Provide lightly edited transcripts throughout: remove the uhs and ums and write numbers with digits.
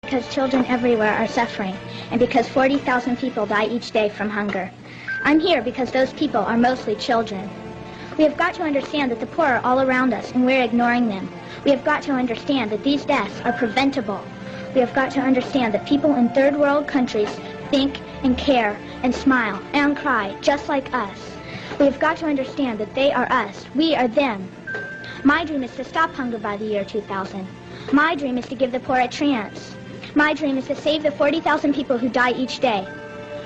Because children everywhere are suffering, and because 40,000 people die each day from hunger. I'm here because those people are mostly children. We have got to understand that the poor are all around us and we're ignoring them. We have got to understand that these deaths are preventable. We have got to understand that people in third world countries think and care and smile and cry just like us. We have got to understand that they are us, we are them. My dream is to stop hunger by the year 2000. My dream is to give the poor a chance. My dream is to save the 40,000 people who die each day.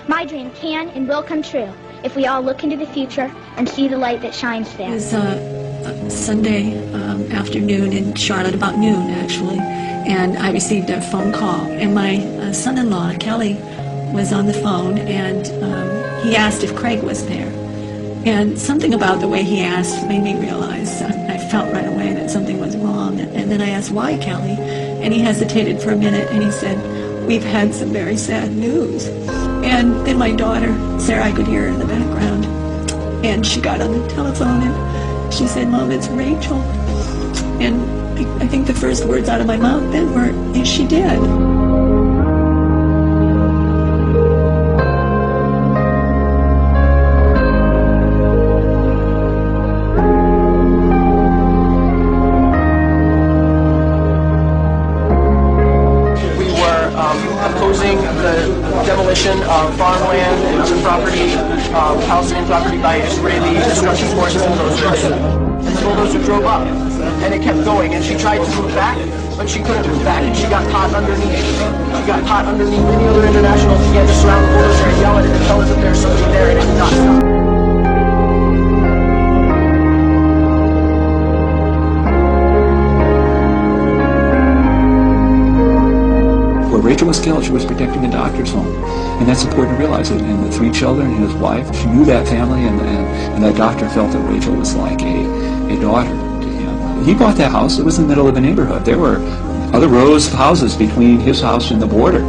My dream can and will come true if we all look into the future and see the light that shines there. It was Sunday afternoon in Charlotte, about noon actually, and I received a phone call, and my son-in-law, Kelly, was on the phone, and he asked if Craig was there. And something about the way he asked made me realize, I felt right away that something was wrong. And then I asked, why, Kelly? And he hesitated for a minute, and he said, we've had some very sad news. And then my daughter, Sarah, I could hear her in the background, and she got on the telephone, and she said, Mom, it's Rachel. And I think the first words out of my mouth then were, is she dead? Opposing the demolition of farmland and other property, Palestinian property by Israeli destruction forces and bulldozers. And the bulldozer drove up, and it kept going, and she tried to move back, but she couldn't move back, and she got caught underneath. She got caught underneath. Many other internationals began to surround the bulldozer and yell at it and tell us that there's somebody there, and it did not stop. Rachel was killed. She was protecting a doctor's home, and that's important to realize. And the 3 children and his wife, she knew that family, and that doctor felt that Rachel was like a daughter to him. He bought that house. It was in the middle of a neighborhood. There were other rows of houses between his house and the border.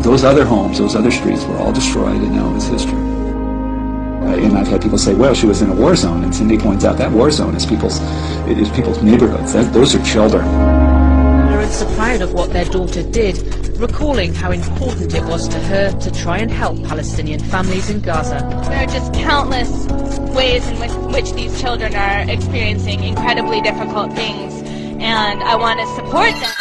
Those other homes, those other streets were all destroyed, and now it's history. And I've had people say, well, she was in a war zone, and Cindy points out that war zone is people's neighborhoods. Those are children. Parents are proud of what their daughter did, recalling how important it was to her to try and help Palestinian families in Gaza. There are just countless ways in which these children are experiencing incredibly difficult things, and I want to support them.